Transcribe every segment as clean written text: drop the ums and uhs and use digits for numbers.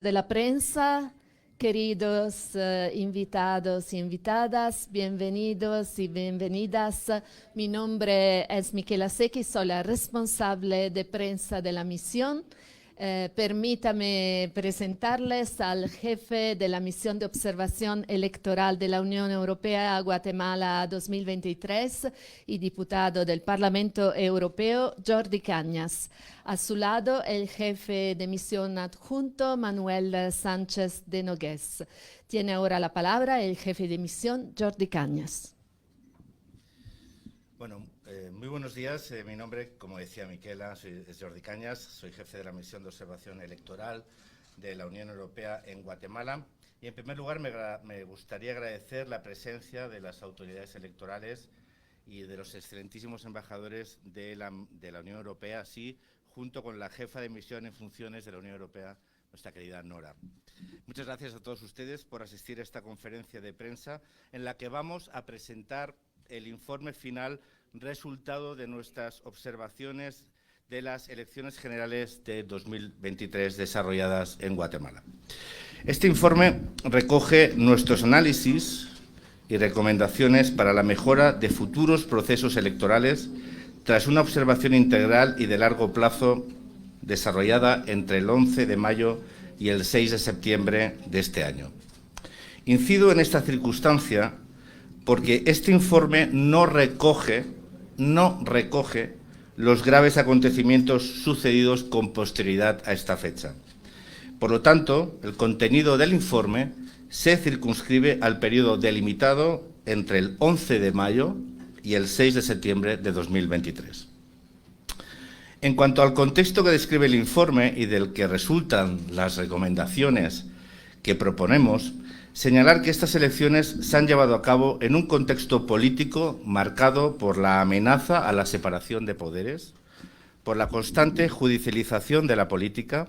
de la prensa, queridos invitados y invitadas, bienvenidos y bienvenidas. Mi nombre es Michela Secchi, soy la responsable de prensa de la misión. Permítame presentarles al jefe de la misión de observación electoral de la Unión Europea a Guatemala 2023 y diputado del Parlamento Europeo, Jordi Cañas. A su lado, el jefe de misión adjunto, Manuel Sánchez de Nogués. Tiene ahora la palabra el jefe de misión, Jordi Cañas. Bueno, muy buenos días. Mi nombre, como decía Michela, es Jordi Cañas. Soy jefe de la misión de observación electoral de la Unión Europea en Guatemala. Y en primer lugar me gustaría agradecer la presencia de las autoridades electorales y de los excelentísimos embajadores de la Unión Europea, así junto con la jefa de misión en funciones de la Unión Europea, nuestra querida Nora. Muchas gracias a todos ustedes por asistir a esta conferencia de prensa en la que vamos a presentar el informe final resultado de nuestras observaciones de las elecciones generales de 2023 desarrolladas en Guatemala. Este informe recoge nuestros análisis y recomendaciones para la mejora de futuros procesos electorales tras una observación integral y de largo plazo desarrollada entre el 11 de mayo y el 6 de septiembre de este año. Incido en esta circunstancia porque este informe no recoge los graves acontecimientos sucedidos con posterioridad a esta fecha. Por lo tanto, el contenido del informe se circunscribe al periodo delimitado entre el 11 de mayo y el 6 de septiembre de 2023. En cuanto al contexto que describe el informe y del que resultan las recomendaciones que proponemos, señalar que estas elecciones se han llevado a cabo en un contexto político marcado por la amenaza a la separación de poderes, por la constante judicialización de la política,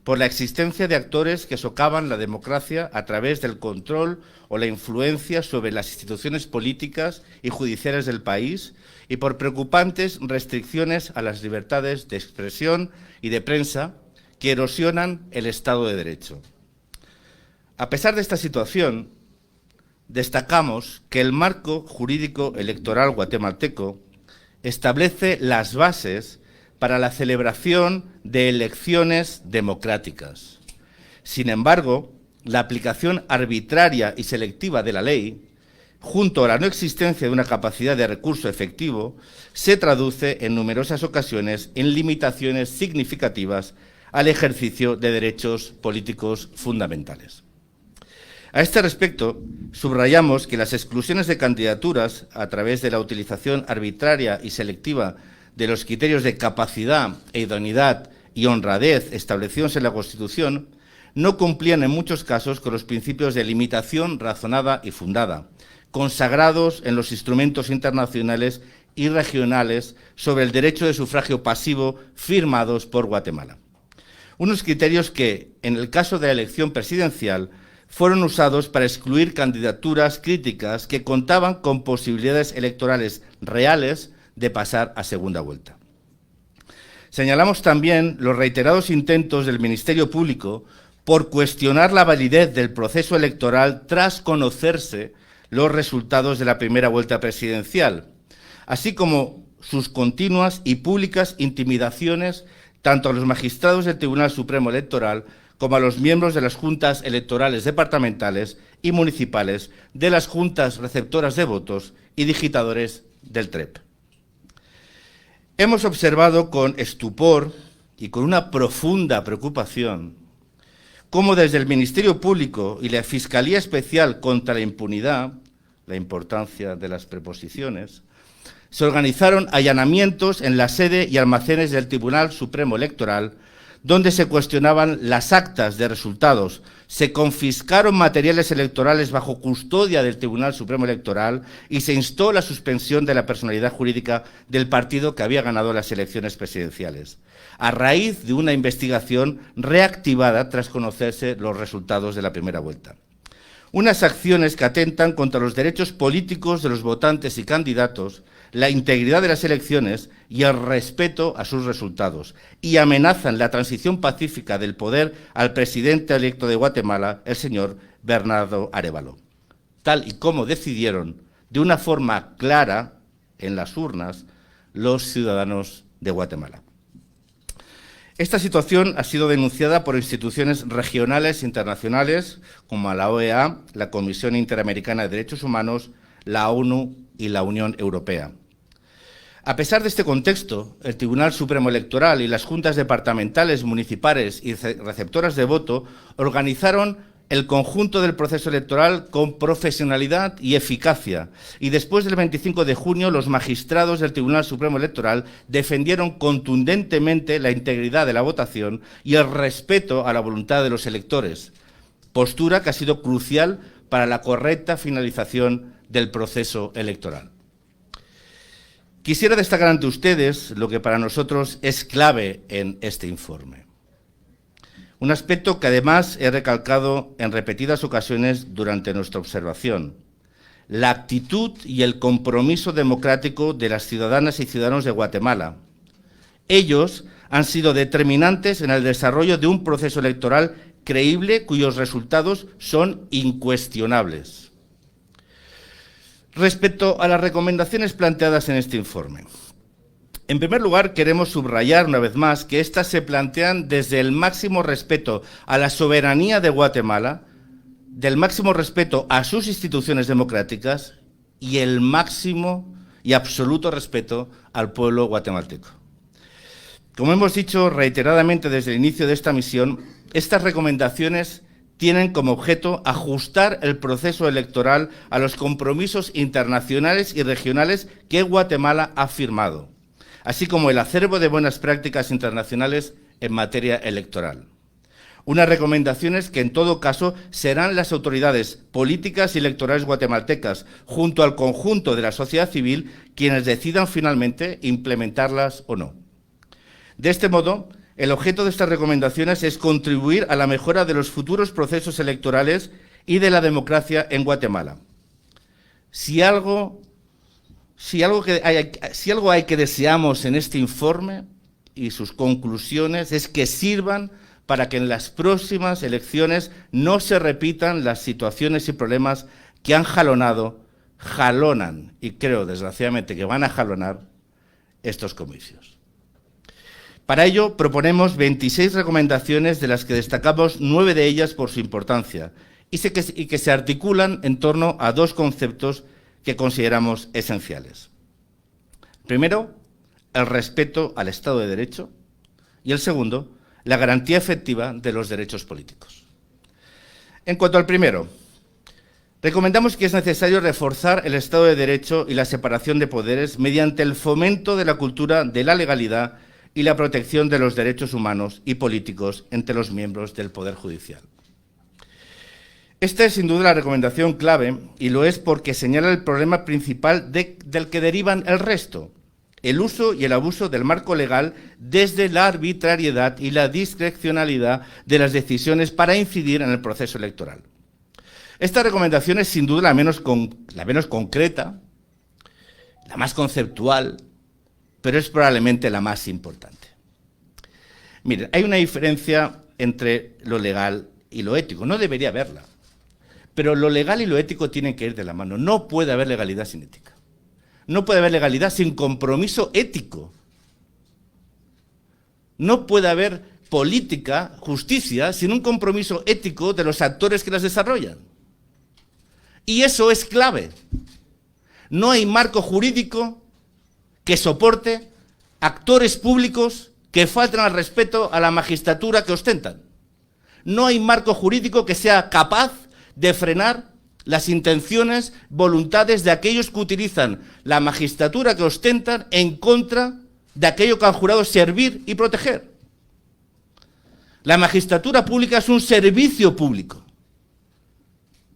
por la existencia de actores que socavan la democracia a través del control o la influencia sobre las instituciones políticas y judiciales del país y por preocupantes restricciones a las libertades de expresión y de prensa que erosionan el Estado de Derecho. A pesar de esta situación, destacamos que el marco jurídico electoral guatemalteco establece las bases para la celebración de elecciones democráticas. Sin embargo, la aplicación arbitraria y selectiva de la ley, junto a la no existencia de una capacidad de recurso efectivo, se traduce en numerosas ocasiones en limitaciones significativas al ejercicio de derechos políticos fundamentales. A este respecto, subrayamos que las exclusiones de candidaturas a través de la utilización arbitraria y selectiva de los criterios de capacidad, idoneidad y honradez establecidos en la Constitución no cumplían en muchos casos con los principios de limitación razonada y fundada, consagrados en los instrumentos internacionales y regionales sobre el derecho de sufragio pasivo firmados por Guatemala. Unos criterios que, en el caso de la elección presidencial, fueron usados para excluir candidaturas críticas que contaban con posibilidades electorales reales de pasar a segunda vuelta. Señalamos también los reiterados intentos del Ministerio Público por cuestionar la validez del proceso electoral tras conocerse los resultados de la primera vuelta presidencial, así como sus continuas y públicas intimidaciones tanto a los magistrados del Tribunal Supremo Electoral como a los miembros de las juntas electorales departamentales y municipales, de las juntas receptoras de votos y digitadores del TREP. Hemos observado con estupor y con una profunda preocupación cómo desde el Ministerio Público y la Fiscalía Especial contra la Impunidad, la importancia de las preposiciones, se organizaron allanamientos en la sede y almacenes del Tribunal Supremo Electoral, donde se cuestionaban las actas de resultados, se confiscaron materiales electorales bajo custodia del Tribunal Supremo Electoral y se instó la suspensión de la personalidad jurídica del partido que había ganado las elecciones presidenciales, a raíz de una investigación reactivada tras conocerse los resultados de la primera vuelta. Unas acciones que atentan contra los derechos políticos de los votantes y candidatos, la integridad de las elecciones y el respeto a sus resultados, y amenazan la transición pacífica del poder al presidente electo de Guatemala, el señor Bernardo Arévalo, tal y como decidieron de una forma clara en las urnas los ciudadanos de Guatemala. Esta situación ha sido denunciada por instituciones regionales e internacionales como la OEA, la Comisión Interamericana de Derechos Humanos, la ONU y la Unión Europea. A pesar de este contexto, el Tribunal Supremo Electoral y las juntas departamentales, municipales y receptoras de voto organizaron el conjunto del proceso electoral con profesionalidad y eficacia, y después del 25 de junio los magistrados del Tribunal Supremo Electoral defendieron contundentemente la integridad de la votación y el respeto a la voluntad de los electores, postura que ha sido crucial para la correcta finalización del proceso electoral. Quisiera destacar ante ustedes lo que para nosotros es clave en este informe. Un aspecto que además he recalcado en repetidas ocasiones durante nuestra observación: la actitud y el compromiso democrático de las ciudadanas y ciudadanos de Guatemala. Ellos han sido determinantes en el desarrollo de un proceso electoral creíble cuyos resultados son incuestionables. Respecto a las recomendaciones planteadas en este informe, en primer lugar, queremos subrayar una vez más que éstas se plantean desde el máximo respeto a la soberanía de Guatemala, del máximo respeto a sus instituciones democráticas y el máximo y absoluto respeto al pueblo guatemalteco. Como hemos dicho reiteradamente desde el inicio de esta misión, estas recomendaciones tienen como objeto ajustar el proceso electoral a los compromisos internacionales y regionales que Guatemala ha firmado, así como el acervo de buenas prácticas internacionales en materia electoral. Unas recomendaciones que en todo caso serán las autoridades políticas y electorales guatemaltecas, junto al conjunto de la sociedad civil, quienes decidan finalmente implementarlas o no. De este modo, el objeto de estas recomendaciones es contribuir a la mejora de los futuros procesos electorales y de la democracia en Guatemala. Si algo hay que deseamos en este informe y sus conclusiones es que sirvan para que en las próximas elecciones no se repitan las situaciones y problemas que han jalonan, y creo desgraciadamente que van a jalonar estos comicios. Para ello proponemos 26 recomendaciones, de las que destacamos 9 de ellas por su importancia y que se articulan en torno a dos conceptos que consideramos esenciales. Primero, el respeto al Estado de Derecho, y el segundo, la garantía efectiva de los derechos políticos. En cuanto al primero, recomendamos que es necesario reforzar el Estado de Derecho y la separación de poderes mediante el fomento de la cultura de la legalidad y la protección de los derechos humanos y políticos entre los miembros del Poder Judicial. Esta es sin duda la recomendación clave, y lo es porque señala el problema principal del que derivan el resto: el uso y el abuso del marco legal desde la arbitrariedad y la discrecionalidad de las decisiones para incidir en el proceso electoral. Esta recomendación es sin duda la menos concreta, la más conceptual, pero es probablemente la más importante. Miren, hay una diferencia entre lo legal y lo ético. No debería haberla, pero lo legal y lo ético tienen que ir de la mano. No puede haber legalidad sin ética. No puede haber legalidad sin compromiso ético. No puede haber política, justicia, sin un compromiso ético de los actores que las desarrollan. Y eso es clave. No hay marco jurídico que soporte actores públicos que faltan al respeto a la magistratura que ostentan. No hay marco jurídico que sea capaz de frenar las intenciones, voluntades de aquellos que utilizan la magistratura que ostentan en contra de aquello que han jurado servir y proteger. La magistratura pública es un servicio público.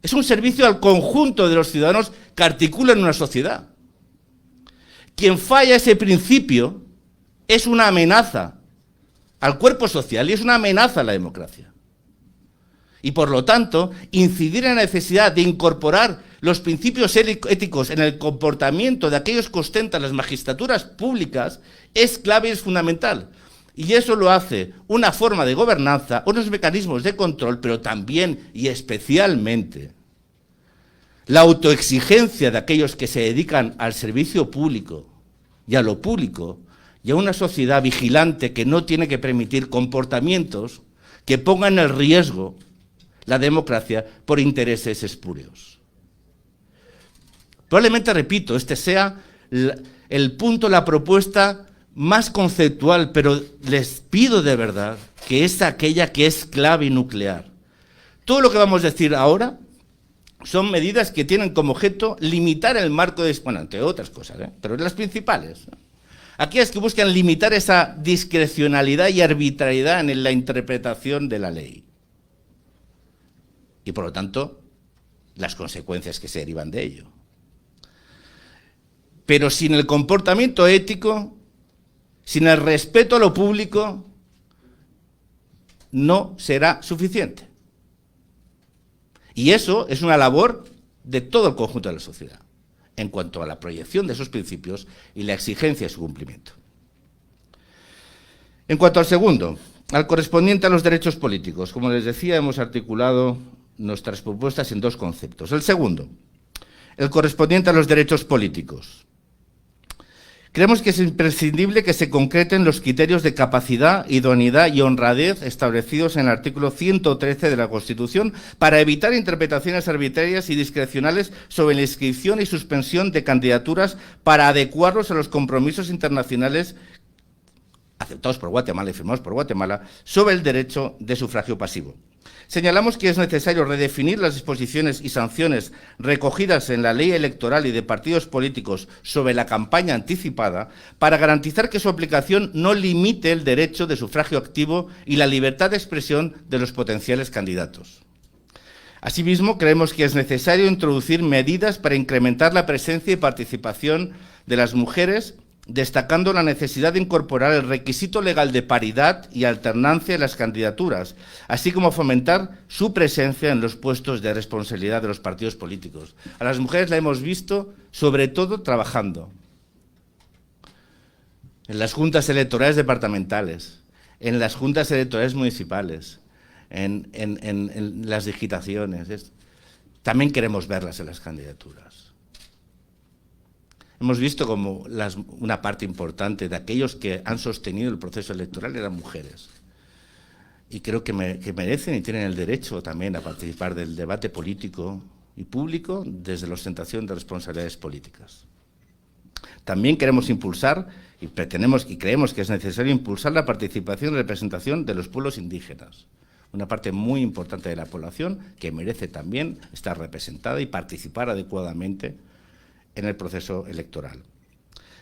Es un servicio al conjunto de los ciudadanos que articulan una sociedad. Quien falla ese principio es una amenaza al cuerpo social y es una amenaza a la democracia. Y por lo tanto, incidir en la necesidad de incorporar los principios éticos en el comportamiento de aquellos que ostentan las magistraturas públicas es clave y es fundamental. Y eso lo hace una forma de gobernanza, unos mecanismos de control, pero también y especialmente la autoexigencia de aquellos que se dedican al servicio público y a lo público y a una sociedad vigilante que no tiene que permitir comportamientos que pongan en riesgo la democracia por intereses espurios. Probablemente, repito, este sea el punto, la propuesta más conceptual, pero les pido de verdad que es aquella que es clave y nuclear. Todo lo que vamos a decir ahora son medidas que tienen como objeto limitar el marco de... Bueno, entre otras cosas, pero las principales. Aquellas que buscan limitar esa discrecionalidad y arbitrariedad en la interpretación de la ley. Y, por lo tanto, las consecuencias que se derivan de ello. Pero sin el comportamiento ético, sin el respeto a lo público, no será suficiente. Y eso es una labor de todo el conjunto de la sociedad, en cuanto a la proyección de esos principios y la exigencia de su cumplimiento. En cuanto al segundo, al correspondiente a los derechos políticos, como les decía, hemos articulado nuestras propuestas en dos conceptos. El segundo, el correspondiente a los derechos políticos. Creemos que es imprescindible que se concreten los criterios de capacidad, idoneidad y honradez establecidos en el artículo 113 de la Constitución para evitar interpretaciones arbitrarias y discrecionales sobre la inscripción y suspensión de candidaturas para adecuarlos a los compromisos internacionales aceptados por Guatemala y firmados por Guatemala sobre el derecho de sufragio pasivo. Señalamos que es necesario redefinir las disposiciones y sanciones recogidas en la ley electoral y de partidos políticos sobre la campaña anticipada para garantizar que su aplicación no limite el derecho de sufragio activo y la libertad de expresión de los potenciales candidatos. Asimismo, creemos que es necesario introducir medidas para incrementar la presencia y participación de las mujeres, destacando la necesidad de incorporar el requisito legal de paridad y alternancia en las candidaturas, así como fomentar su presencia en los puestos de responsabilidad de los partidos políticos. A las mujeres la hemos visto, sobre todo, trabajando en las juntas electorales departamentales, en las juntas electorales municipales, en las digitaciones. También queremos verlas en las candidaturas. Hemos visto como una parte importante de aquellos que han sostenido el proceso electoral eran mujeres. Y creo que merecen y tienen el derecho también a participar del debate político y público desde la ostentación de responsabilidades políticas. También queremos impulsar y pretendemos y creemos que es necesario impulsar la participación y representación de los pueblos indígenas. Una parte muy importante de la población que merece también estar representada y participar adecuadamente en el proceso electoral.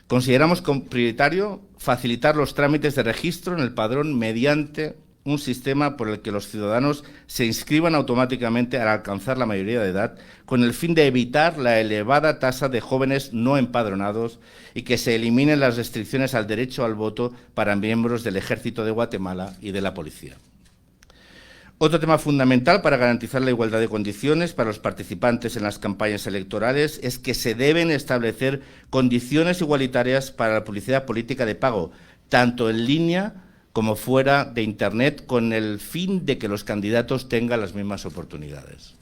Consideramos prioritario facilitar los trámites de registro en el padrón mediante un sistema por el que los ciudadanos se inscriban automáticamente al alcanzar la mayoría de edad, con el fin de evitar la elevada tasa de jóvenes no empadronados y que se eliminen las restricciones al derecho al voto para miembros del Ejército de Guatemala y de la Policía. Otro tema fundamental para garantizar la igualdad de condiciones para los participantes en las campañas electorales es que se deben establecer condiciones igualitarias para la publicidad política de pago, tanto en línea como fuera de Internet, con el fin de que los candidatos tengan las mismas oportunidades.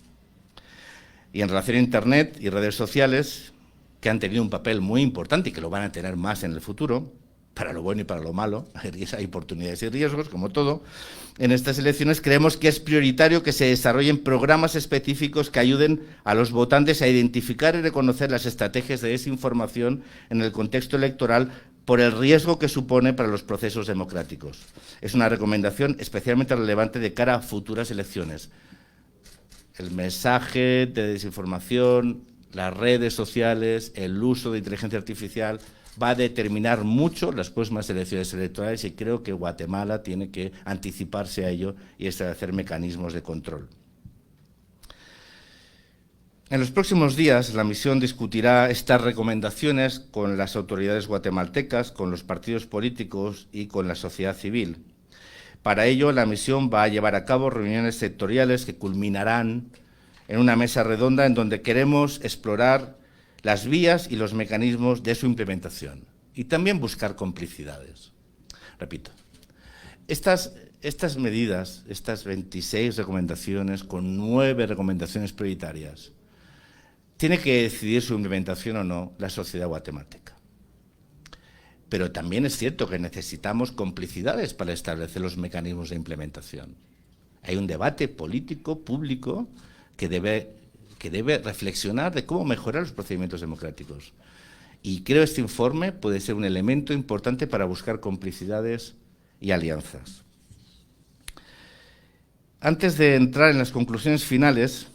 Y en relación a Internet y redes sociales, que han tenido un papel muy importante y que lo van a tener más en el futuro, para lo bueno y para lo malo, hay oportunidades y riesgos, como todo. En estas elecciones creemos que es prioritario que se desarrollen programas específicos que ayuden a los votantes a identificar y reconocer las estrategias de desinformación en el contexto electoral por el riesgo que supone para los procesos democráticos. Es una recomendación especialmente relevante de cara a futuras elecciones. El mensaje de desinformación, las redes sociales, el uso de inteligencia artificial va a determinar mucho las próximas elecciones electorales y creo que Guatemala tiene que anticiparse a ello y establecer mecanismos de control. En los próximos días, la misión discutirá estas recomendaciones con las autoridades guatemaltecas, con los partidos políticos y con la sociedad civil. Para ello, la misión va a llevar a cabo reuniones sectoriales que culminarán en una mesa redonda en donde queremos explorar las vías y los mecanismos de su implementación y también buscar complicidades. Repito, estas medidas, estas 26 recomendaciones con 9 recomendaciones prioritarias, tiene que decidir su implementación o no la sociedad guatemalteca. Pero también es cierto que necesitamos complicidades para establecer los mecanismos de implementación. Hay un debate político, público, que debe reflexionar de cómo mejorar los procedimientos democráticos. Y creo que este informe puede ser un elemento importante para buscar complicidades y alianzas. Antes de entrar en las conclusiones finales,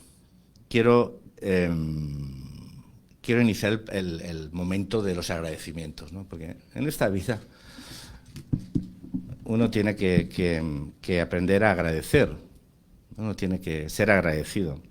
quiero iniciar el momento de los agradecimientos, ¿no? Porque en esta vida uno tiene que aprender a agradecer, uno tiene que ser agradecido.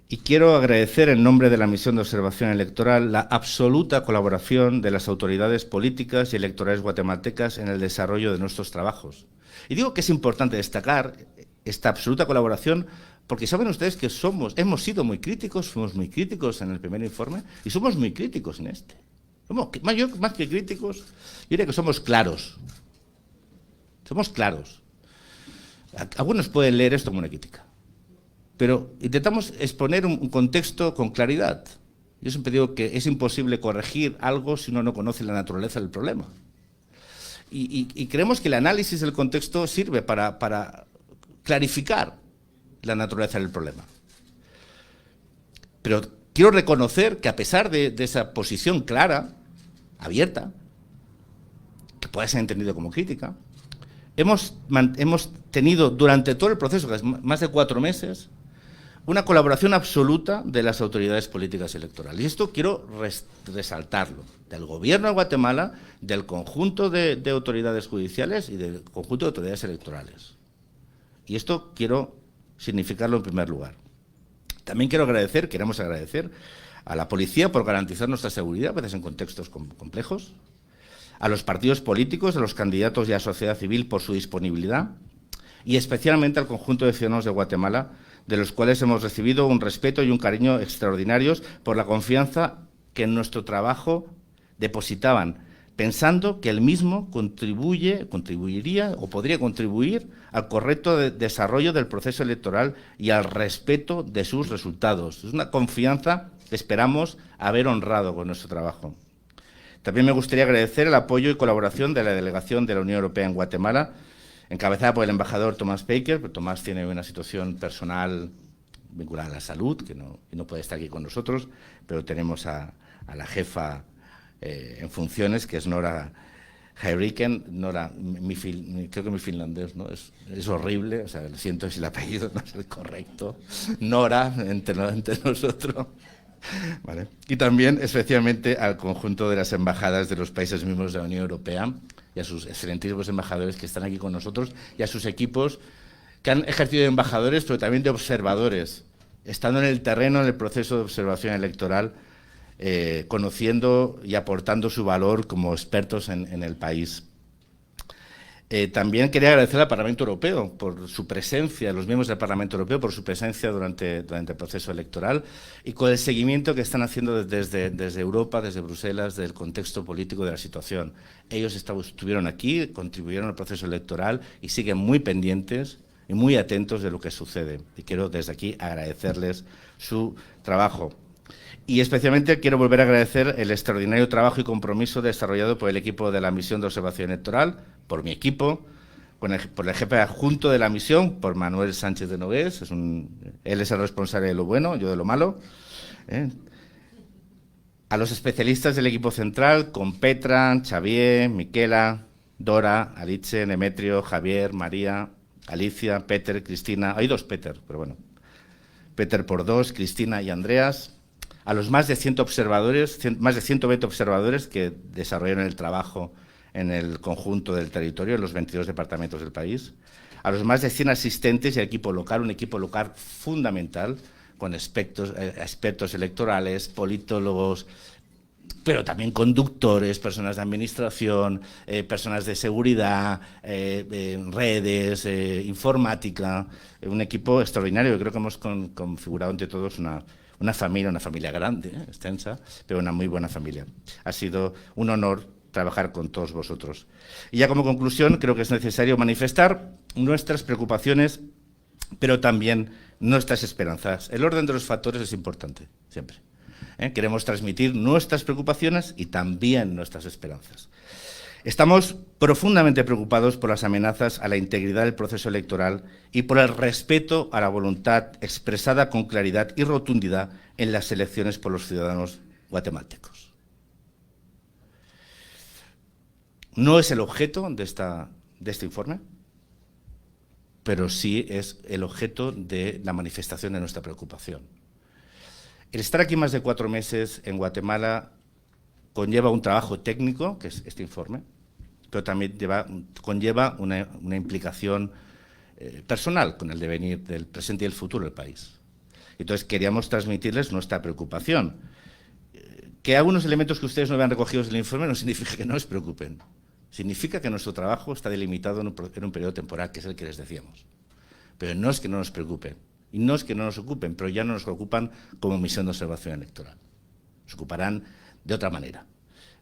Y quiero agradecer en nombre de la Misión de Observación Electoral la absoluta colaboración de las autoridades políticas y electorales guatemaltecas en el desarrollo de nuestros trabajos. Y digo que es importante destacar esta absoluta colaboración porque saben ustedes que hemos sido muy críticos, fuimos muy críticos en el primer informe y somos muy críticos en este. Más que críticos, yo diría que somos claros. Somos claros. Algunos pueden leer esto como una crítica. Pero intentamos exponer un contexto con claridad. Yo siempre digo que es imposible corregir algo si uno no conoce la naturaleza del problema. Y creemos que el análisis del contexto sirve para clarificar la naturaleza del problema. Pero quiero reconocer que a pesar de esa posición clara, abierta, que puede ser entendido como crítica, hemos tenido durante todo el proceso, que es más de 4 meses, una colaboración absoluta de las autoridades políticas y electorales. Y esto quiero resaltarlo, del Gobierno de Guatemala, del conjunto de autoridades judiciales y del conjunto de autoridades electorales. Y esto quiero significarlo en primer lugar. También queremos agradecer a la policía por garantizar nuestra seguridad, a veces en contextos complejos, a los partidos políticos, a los candidatos y a la sociedad civil por su disponibilidad y especialmente al conjunto de ciudadanos de Guatemala, de los cuales hemos recibido un respeto y un cariño extraordinarios por la confianza que en nuestro trabajo depositaban, pensando que el mismo contribuiría o podría contribuir al correcto desarrollo del proceso electoral y al respeto de sus resultados. Es una confianza que esperamos haber honrado con nuestro trabajo. También me gustaría agradecer el apoyo y colaboración de la delegación de la Unión Europea en Guatemala, encabezada por el embajador Tomás Baker, pero Tomás tiene una situación personal vinculada a la salud, que no puede estar aquí con nosotros, pero tenemos a la jefa en funciones, que es Nora Heiriken. Nora, creo que mi finlandés no es horrible, o sea, lo siento si el apellido no es el correcto. Nora, entre nosotros. Vale. Y también especialmente al conjunto de las embajadas de los países miembros de la Unión Europea y a sus excelentísimos embajadores que están aquí con nosotros y a sus equipos que han ejercido de embajadores, pero también de observadores, estando en el terreno en el proceso de observación electoral, conociendo y aportando su valor como expertos en el país. También quería agradecer al Parlamento Europeo por su presencia, a los miembros del Parlamento Europeo por su presencia durante el proceso electoral y con el seguimiento que están haciendo desde Europa, desde Bruselas, del contexto político de la situación. Ellos estuvieron aquí, contribuyeron al proceso electoral y siguen muy pendientes y muy atentos de lo que sucede. Y quiero desde aquí agradecerles su trabajo. Y especialmente quiero volver a agradecer el extraordinario trabajo y compromiso desarrollado por el equipo de la Misión de Observación Electoral, por mi equipo, por el jefe adjunto de la misión, por Manuel Sánchez de Nogués. Él es el responsable de lo bueno, yo de lo malo. A los especialistas del equipo central, con Petra, Xavier, Miquela, Dora, Alice, Demetrio, Javier, María, Alicia, Peter, Cristina. Hay 2 Peter, pero bueno. Peter por 2, Cristina y Andreas. A los más de 100 observadores, más de 120 observadores que desarrollaron el trabajo en el conjunto del territorio, en los 22 departamentos del país. A los más de 100 asistentes y al equipo local, un equipo local fundamental, con expertos electorales, politólogos, pero también conductores, personas de administración, personas de seguridad, redes, informática, un equipo extraordinario. Yo creo que hemos configurado entre todos una familia grande, extensa, pero una muy buena familia. Ha sido un honor trabajar con todos vosotros. Y ya como conclusión, creo que es necesario manifestar nuestras preocupaciones, pero también nuestras esperanzas. El orden de los factores es importante, siempre. Queremos transmitir nuestras preocupaciones y también nuestras esperanzas. Estamos profundamente preocupados por las amenazas a la integridad del proceso electoral y por el respeto a la voluntad expresada con claridad y rotundidad en las elecciones por los ciudadanos guatemaltecos. No es el objeto de este informe, pero sí es el objeto de la manifestación de nuestra preocupación. El estar aquí más de 4 meses en Guatemala conlleva un trabajo técnico, que es este informe, pero también conlleva una implicación personal con el devenir del presente y el futuro del país. Entonces, queríamos transmitirles nuestra preocupación. Que algunos elementos que ustedes no vean recogidos en el informe no significa que no les preocupen. Significa que nuestro trabajo está delimitado en un periodo temporal, que es el que les decíamos. Pero no es que no nos preocupen. Y no es que no nos ocupen, pero ya no nos ocupan como misión de observación electoral. Nos ocuparán de otra manera.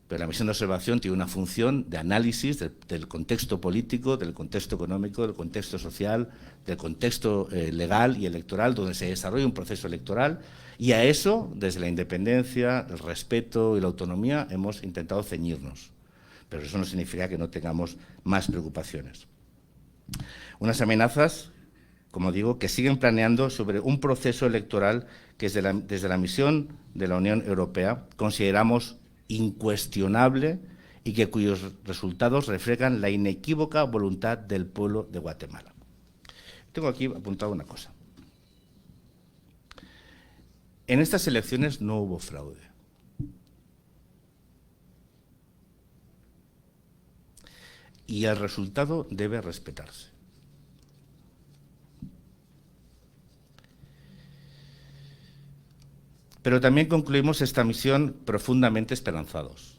Pero la misión de observación tiene una función de análisis del contexto político, del contexto económico, del contexto social, del contexto legal y electoral, donde se desarrolla un proceso electoral, y a eso, desde la independencia, el respeto y la autonomía, hemos intentado ceñirnos. Pero eso no significa que no tengamos más preocupaciones. Unas amenazas, como digo, que siguen planeando sobre un proceso electoral que desde la misión de la Unión Europea consideramos incuestionable y cuyos resultados reflejan la inequívoca voluntad del pueblo de Guatemala. Tengo aquí apuntado una cosa. En estas elecciones no hubo fraude. Y el resultado debe respetarse. Pero también concluimos esta misión profundamente esperanzados.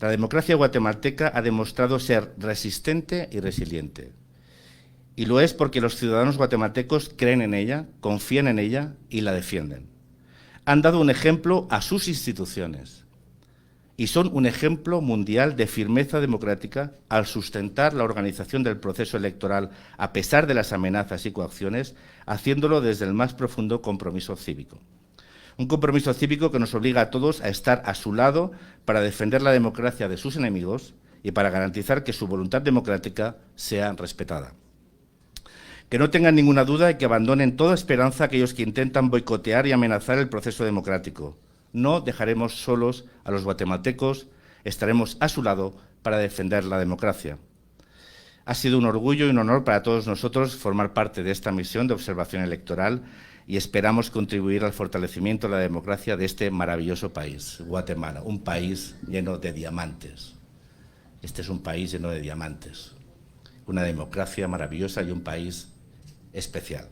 La democracia guatemalteca ha demostrado ser resistente y resiliente. Y lo es porque los ciudadanos guatemaltecos creen en ella, confían en ella y la defienden. Han dado un ejemplo a sus instituciones y son un ejemplo mundial de firmeza democrática al sustentar la organización del proceso electoral a pesar de las amenazas y coacciones, haciéndolo desde el más profundo compromiso cívico. Un compromiso cívico que nos obliga a todos a estar a su lado para defender la democracia de sus enemigos y para garantizar que su voluntad democrática sea respetada. Que no tengan ninguna duda y que abandonen toda esperanza a aquellos que intentan boicotear y amenazar el proceso democrático. No dejaremos solos a los guatemaltecos, estaremos a su lado para defender la democracia. Ha sido un orgullo y un honor para todos nosotros formar parte de esta misión de observación electoral y esperamos contribuir al fortalecimiento de la democracia de este maravilloso país, Guatemala, un país lleno de diamantes. Este es un país lleno de diamantes, una democracia maravillosa y un país especial.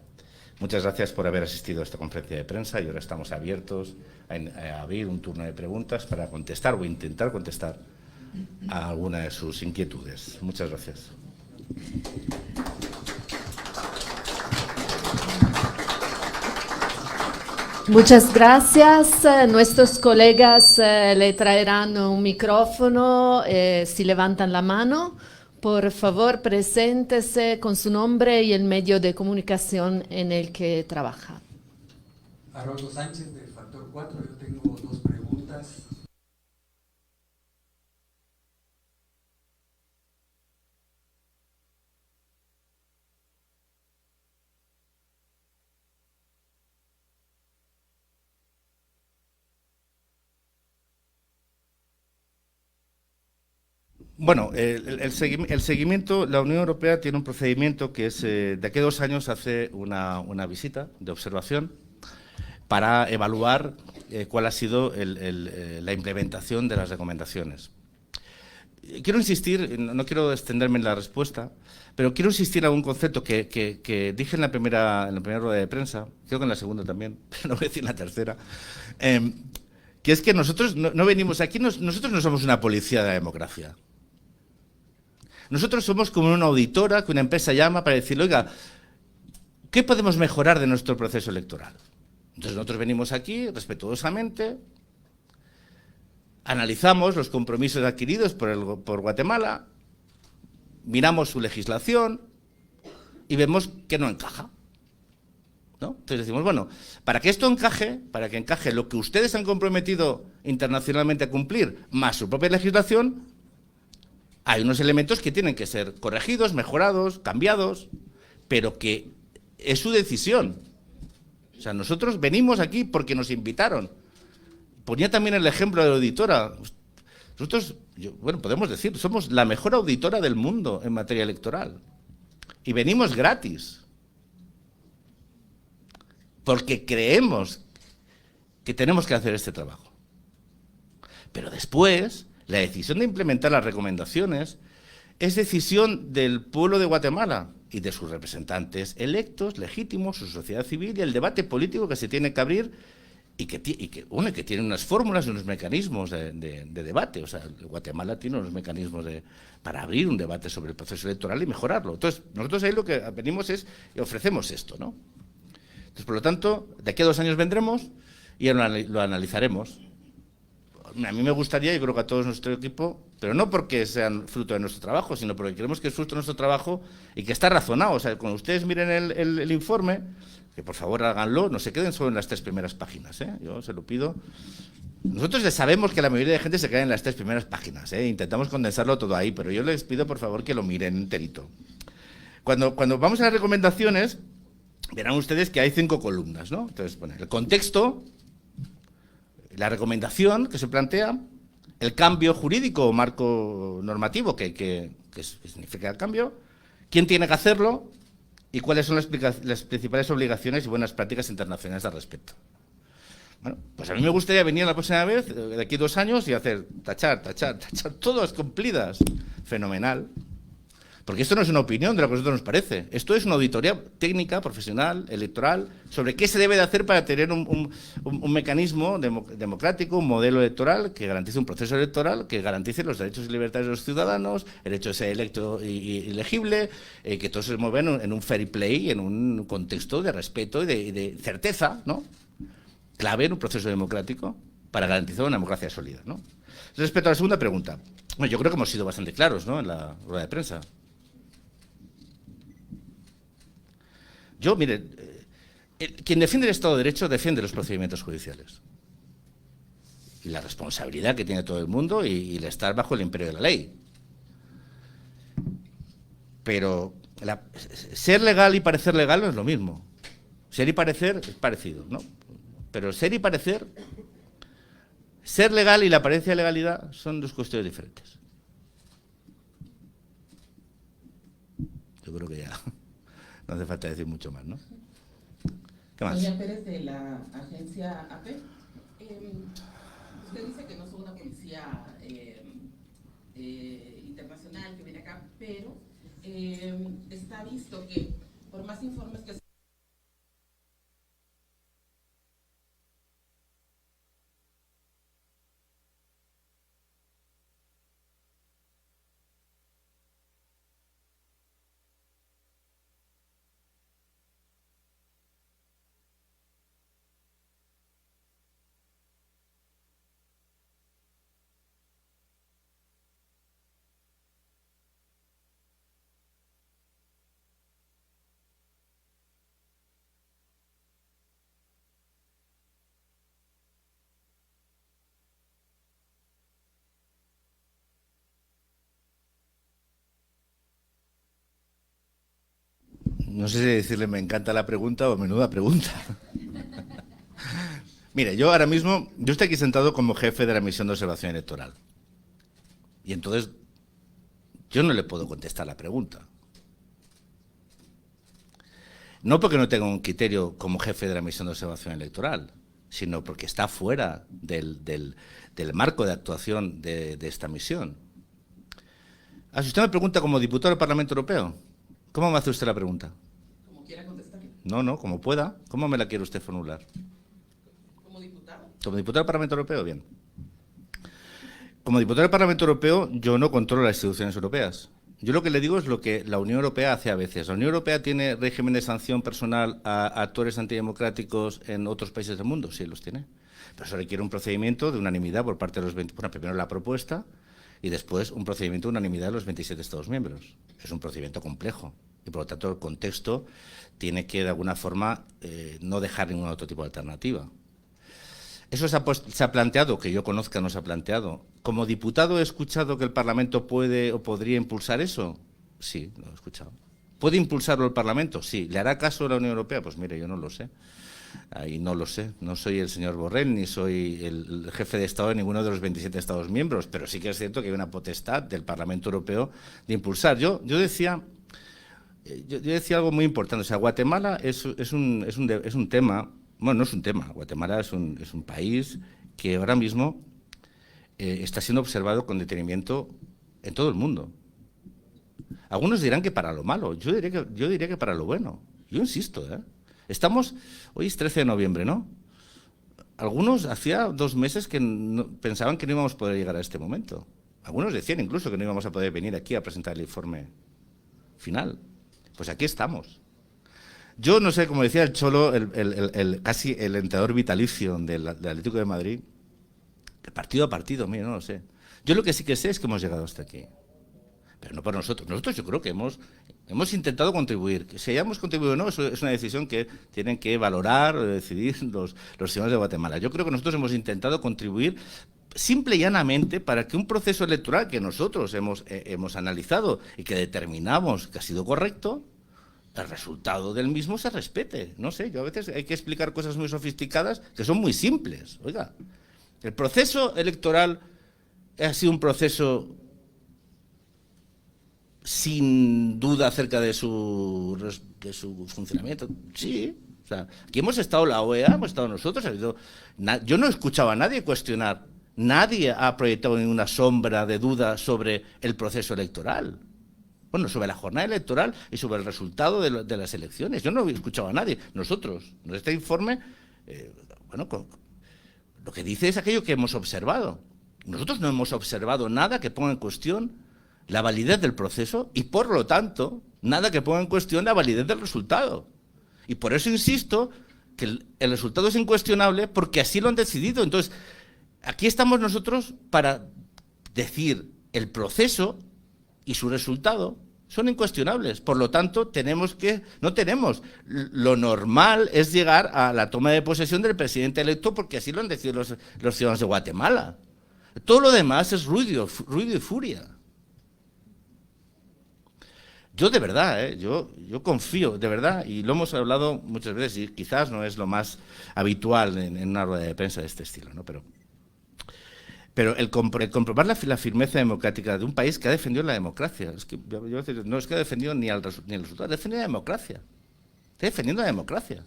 Muchas gracias por haber asistido a esta conferencia de prensa y ahora estamos abiertos a abrir un turno de preguntas para contestar o intentar contestar a alguna de sus inquietudes. Muchas gracias. Muchas gracias. Nuestros colegas le traerán un micrófono si levantan la mano. Por favor, preséntese con su nombre y el medio de comunicación en el que trabaja. Haroldo Sánchez, de Factor 4. Yo tengo 2 preguntas. Bueno, el seguimiento, la Unión Europea tiene un procedimiento que es, de aquí a 2 años hace una visita de observación para evaluar cuál ha sido la implementación de las recomendaciones. Quiero insistir, no quiero extenderme en la respuesta, pero quiero insistir en un concepto que dije en la primera rueda de prensa, creo que en la segunda también, pero no voy a decir en la tercera, que es que nosotros no venimos aquí, nosotros no somos una policía de la democracia. Nosotros somos como una auditora que una empresa llama para decirle, oiga, ¿qué podemos mejorar de nuestro proceso electoral? Entonces nosotros venimos aquí respetuosamente, analizamos los compromisos adquiridos por Guatemala, miramos su legislación y vemos que no encaja, ¿no? Entonces decimos, bueno, para que esto encaje, para que encaje lo que ustedes han comprometido internacionalmente a cumplir, más su propia legislación, hay unos elementos que tienen que ser corregidos, mejorados, cambiados, pero que es su decisión. O sea, nosotros venimos aquí porque nos invitaron. Ponía también el ejemplo de la auditora. Nosotros, bueno, podemos decir, somos la mejor auditora del mundo en materia electoral. Y venimos gratis. Porque creemos que tenemos que hacer este trabajo. Pero después, la decisión de implementar las recomendaciones es decisión del pueblo de Guatemala y de sus representantes electos, legítimos, su sociedad civil y el debate político que se tiene que abrir y que tiene unas fórmulas y unos mecanismos de debate. O sea, Guatemala tiene unos mecanismos para abrir un debate sobre el proceso electoral y mejorarlo. Entonces, nosotros ahí lo que venimos es y ofrecemos esto, ¿no? Entonces, por lo tanto, de aquí a 2 años vendremos y lo analizaremos. A mí me gustaría, y creo que a todo nuestro equipo, pero no porque sean fruto de nuestro trabajo, sino porque creemos que es fruto de nuestro trabajo y que está razonado. O sea, cuando ustedes miren el informe, que por favor háganlo, no se queden solo en las 3 primeras páginas, ¿eh? Yo se lo pido. Nosotros ya sabemos que la mayoría de gente se queda en las 3 primeras páginas, ¿eh? Intentamos condensarlo todo ahí, pero yo les pido por favor que lo miren enterito. Cuando vamos a las recomendaciones, verán ustedes que hay 5 columnas, ¿no? Entonces, bueno, el contexto, la recomendación que se plantea, el cambio jurídico o marco normativo que significa el cambio, quién tiene que hacerlo y cuáles son las principales obligaciones y buenas prácticas internacionales al respecto. Bueno, pues a mí me gustaría venir la próxima vez, de aquí a 2 años, y hacer tachar, todas cumplidas. Fenomenal. Porque esto no es una opinión de lo que a nosotros nos parece. Esto es una auditoría técnica, profesional, electoral, sobre qué se debe de hacer para tener un mecanismo democrático, un modelo electoral que garantice un proceso electoral, que garantice los derechos y libertades de los ciudadanos, el hecho de ser electo y elegible, que todo se mueva en un fair play, en un contexto de respeto y de certeza, ¿no? Clave en un proceso democrático para garantizar una democracia sólida, ¿no? Respecto a la segunda pregunta, bueno, yo creo que hemos sido bastante claros, ¿no?, en la rueda de prensa. Yo, mire, quien defiende el Estado de Derecho defiende los procedimientos judiciales. Y la responsabilidad que tiene todo el mundo y el estar bajo el imperio de la ley. Pero ser legal y parecer legal no es lo mismo. Ser y parecer es parecido, ¿no? Pero ser y parecer, ser legal y la apariencia de legalidad son 2 cuestiones diferentes. Yo creo que ya no hace falta decir mucho más, ¿no? ¿Qué más? Doña Pérez, de la agencia AP. Usted dice que no son una policía internacional que viene acá, pero está visto que por más informes que No sé si decirle me encanta la pregunta o menuda pregunta. Mire, yo ahora mismo, yo estoy aquí sentado como jefe de la misión de observación electoral. Y entonces, yo no le puedo contestar la pregunta. No porque no tenga un criterio como jefe de la misión de observación electoral, sino porque está fuera del marco de actuación de esta misión. Si usted me pregunta como diputado del Parlamento Europeo, ¿cómo me hace usted la pregunta? Como quiera contestar. No, como pueda. ¿Cómo me la quiere usted formular? ¿Como diputado? Como diputado del Parlamento Europeo, bien. Como diputado del Parlamento Europeo, yo no controlo las instituciones europeas. Yo lo que le digo es lo que la Unión Europea hace a veces. La Unión Europea tiene régimen de sanción personal a actores antidemocráticos en otros países del mundo. Sí, los tiene. Pero eso requiere un procedimiento de unanimidad por parte de los 20. Bueno, primero la propuesta y después un procedimiento de unanimidad de los 27 Estados miembros. Es un procedimiento complejo y, por lo tanto, el contexto tiene que, de alguna forma, no dejar ningún otro tipo de alternativa. Eso se ha planteado, que yo conozca no se ha planteado. ¿Como diputado he escuchado que el Parlamento puede o podría impulsar eso? Sí, lo he escuchado. ¿Puede impulsarlo el Parlamento? Sí. ¿Le hará caso la Unión Europea? Pues mire, yo no lo sé. Ahí no lo sé. No soy el señor Borrell ni soy el jefe de Estado de ninguno de los 27 Estados miembros, pero sí que es cierto que hay una potestad del Parlamento Europeo de impulsar. Yo decía algo muy importante. O sea, Guatemala es un tema. Bueno, no es un tema. Guatemala es un país que ahora mismo está siendo observado con detenimiento en todo el mundo. Algunos dirán que para lo malo, yo diría que para lo bueno. Yo insisto, hoy es 13 de noviembre, ¿no? Algunos hacía 2 meses que pensaban que no íbamos a poder llegar a este momento. Algunos decían incluso que no íbamos a poder venir aquí a presentar el informe final. Pues aquí estamos. Yo no sé, como decía el Cholo, casi el entrenador vitalicio del Atlético de Madrid, que partido a partido, mire, no lo sé. Yo lo que sí que sé es que hemos llegado hasta aquí. Pero no por nosotros. Nosotros yo creo que hemos intentado contribuir. Que si hayamos contribuido o no, eso es una decisión que tienen que valorar o decidir los ciudadanos de Guatemala. Yo creo que nosotros hemos intentado contribuir simple y llanamente para que un proceso electoral que nosotros hemos analizado y que determinamos que ha sido correcto, el resultado del mismo se respete. No sé, yo a veces hay que explicar cosas muy sofisticadas que son muy simples. Oiga, el proceso electoral ha sido un proceso sin duda acerca de su funcionamiento. Sí, o sea, aquí hemos estado la OEA, hemos estado nosotros. Yo no he escuchado a nadie cuestionar. Nadie ha proyectado ninguna sombra de duda sobre el proceso electoral. Bueno, sobre la jornada electoral y sobre el resultado de las elecciones. Yo no he escuchado a nadie. Nosotros, este informe, lo que dice es aquello que hemos observado. Nosotros no hemos observado nada que ponga en cuestión la validez del proceso y, por lo tanto, nada que ponga en cuestión la validez del resultado. Y por eso insisto que el resultado es incuestionable porque así lo han decidido. Entonces, aquí estamos nosotros para decir el proceso y su resultado son incuestionables. Por lo tanto, lo normal es llegar a la toma de posesión del presidente electo porque así lo han decidido los ciudadanos de Guatemala. Todo lo demás es ruido y furia. Yo de verdad, yo confío, de verdad, y lo hemos hablado muchas veces, y quizás no es lo más habitual en una rueda de prensa de este estilo, ¿no? Pero el comprobar la firmeza democrática de un país que ha defendido la democracia, no es que ha defendido ni el resultado, ha defendido la democracia. Está defendiendo la democracia.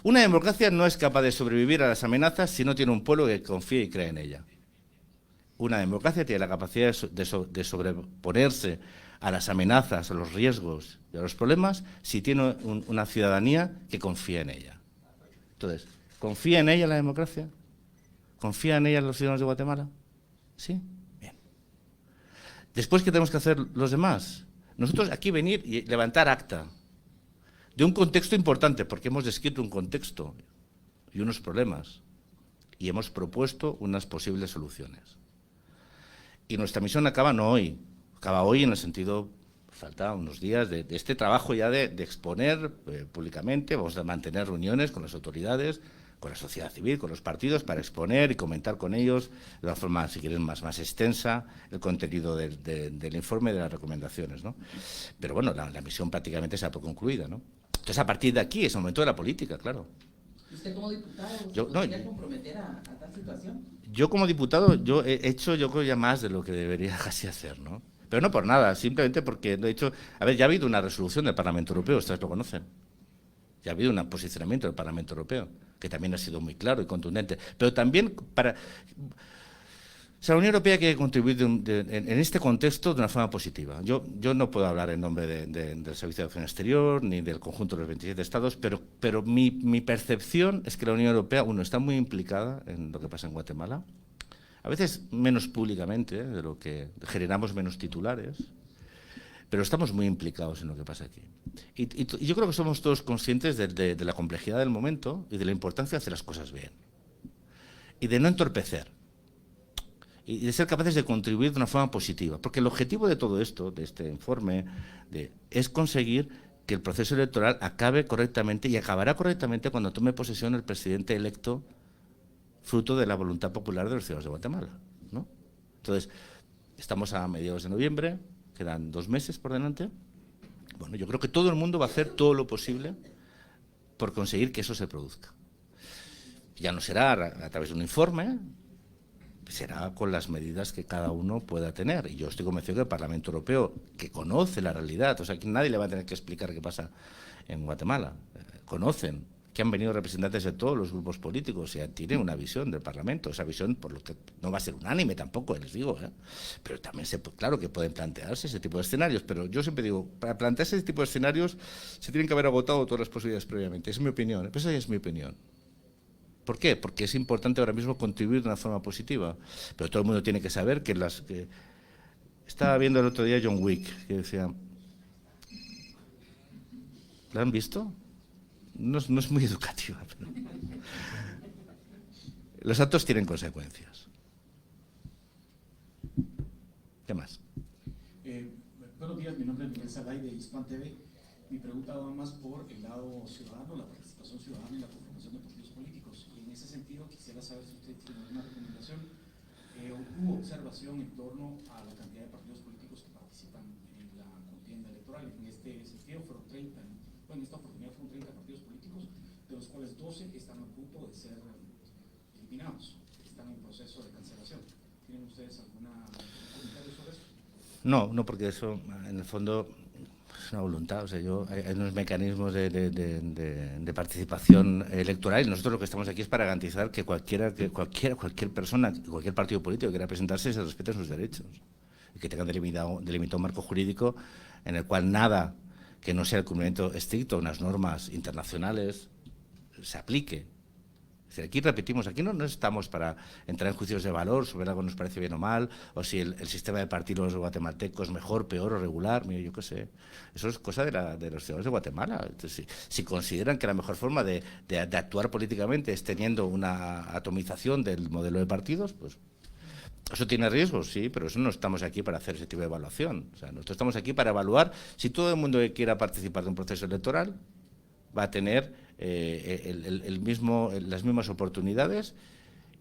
Una democracia no es capaz de sobrevivir a las amenazas si no tiene un pueblo que confíe y cree en ella. Una democracia tiene la capacidad de sobreponerse a las amenazas, a los riesgos y a los problemas si tiene una ciudadanía que confía en ella. Entonces, ¿confía en ella la democracia? ¿Confía en ella los ciudadanos de Guatemala? ¿Sí? Bien. Después, ¿qué tenemos que hacer los demás? Nosotros aquí venir y levantar acta de un contexto importante, porque hemos descrito un contexto y unos problemas y hemos propuesto unas posibles soluciones. Y nuestra misión acaba no hoy, acaba hoy en el sentido, falta unos días de este trabajo ya de exponer públicamente. Vamos a mantener reuniones con las autoridades, con la sociedad civil, con los partidos, para exponer y comentar con ellos de una forma, si quieren, más extensa el contenido del informe, de las recomendaciones, ¿no? Pero bueno, la misión prácticamente se ha concluida, ¿no? Entonces, a partir de aquí es el momento de la política, claro. ¿Usted como diputado podría comprometer a tal situación? Yo como diputado, yo he hecho, yo creo, ya más de lo que debería casi hacer, ¿no? Pero no por nada, simplemente porque lo he hecho. A ver, ya ha habido una resolución del Parlamento Europeo, ustedes lo conocen. Ya ha habido un posicionamiento del Parlamento Europeo, que también ha sido muy claro y contundente. Pero también O sea, la Unión Europea quiere contribuir en este contexto de una forma positiva. Yo no puedo hablar en nombre del Servicio de Acción Exterior ni del conjunto de los 27 Estados, pero mi percepción es que la Unión Europea, uno, está muy implicada en lo que pasa en Guatemala, a veces menos públicamente, de lo que generamos menos titulares, pero estamos muy implicados en lo que pasa aquí. Y yo creo que somos todos conscientes de la complejidad del momento y de la importancia de hacer las cosas bien. Y de no entorpecer. Y de ser capaces de contribuir de una forma positiva. Porque el objetivo de todo esto, de este informe, es conseguir que el proceso electoral acabe correctamente y acabará correctamente cuando tome posesión el presidente electo fruto de la voluntad popular de los ciudadanos de Guatemala, ¿no? Entonces, estamos a mediados de noviembre, quedan 2 meses por delante. Bueno, yo creo que todo el mundo va a hacer todo lo posible por conseguir que eso se produzca. Ya no será a través de un informe, será con las medidas que cada uno pueda tener. Y yo estoy convencido que el Parlamento Europeo, que conoce la realidad, o sea, que nadie le va a tener que explicar qué pasa en Guatemala, conocen, que han venido representantes de todos los grupos políticos y tienen una visión del Parlamento. Esa visión, por lo que no va a ser unánime tampoco, les digo, pero también claro que pueden plantearse ese tipo de escenarios, pero yo siempre digo, para plantearse ese tipo de escenarios se tienen que haber agotado todas las posibilidades previamente. Es mi opinión, pero esa es mi opinión. ¿Por qué? Porque es importante ahora mismo contribuir de una forma positiva. Pero todo el mundo tiene que saber que Estaba viendo el otro día John Wick, que decía... ¿La han visto? No es muy educativa, pero... Los actos tienen consecuencias. ¿Qué más? Buenos días, mi nombre es Miguel Salay de Hispan TV. Mi pregunta va más por el lado ciudadano, la participación ciudadana y la conformación de partidos políticos. Y en ese sentido quisiera saber si usted tiene alguna recomendación u observación en torno a la cantidad de partidos políticos que participan en la contienda electoral. En este sentido fueron 30, bueno, en esta oportunidad fueron 30 partidos políticos, de los cuales 12 están a punto de ser eliminados, están en proceso de cancelación. ¿Tienen ustedes algún comentario sobre eso? No, porque eso, en el fondo, es una voluntad. O sea, hay unos mecanismos de participación electoral y nosotros lo que estamos aquí es para garantizar que cualquier persona, cualquier partido político que quiera presentarse se respeten sus derechos y que tengan delimitado un marco jurídico en el cual nada que no sea el cumplimiento estricto de unas normas internacionales se aplique. Es decir, aquí repetimos, aquí no estamos para entrar en juicios de valor sobre algo que nos parece bien o mal, o si el sistema de partidos guatemaltecos es mejor, peor o regular, mire, yo qué sé. Eso es cosa de los ciudadanos de Guatemala. Entonces, si consideran que la mejor forma de actuar políticamente es teniendo una atomización del modelo de partidos, pues eso tiene riesgos, sí, pero eso no estamos aquí para hacer ese tipo de evaluación. O sea, nosotros estamos aquí para evaluar si todo el mundo que quiera participar de un proceso electoral va a tener las mismas oportunidades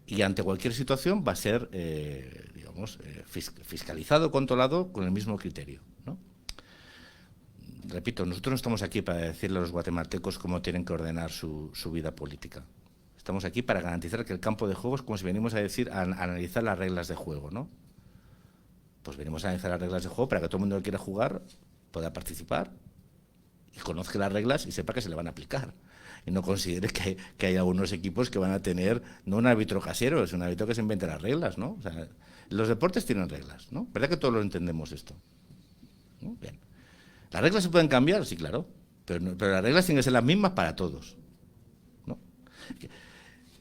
y ante cualquier situación va a ser, fiscalizado, controlado con el mismo criterio, ¿no? Repito, nosotros no estamos aquí para decirle a los guatemaltecos cómo tienen que ordenar su vida política. Estamos aquí para garantizar que el campo de juego es como si venimos a decir, a analizar las reglas de juego, ¿no? Pues venimos a analizar las reglas de juego para que todo el mundo que quiera jugar pueda participar y conozca las reglas y sepa que se le van a aplicar. Y no considere que hay algunos equipos que van a tener, no un árbitro casero, es un árbitro que se inventa las reglas, ¿no? O sea, los deportes tienen reglas, ¿no? ¿Verdad que todos lo entendemos esto? ¿No? Bien. ¿Las reglas se pueden cambiar? Sí, claro, pero las reglas tienen que ser las mismas para todos, ¿no?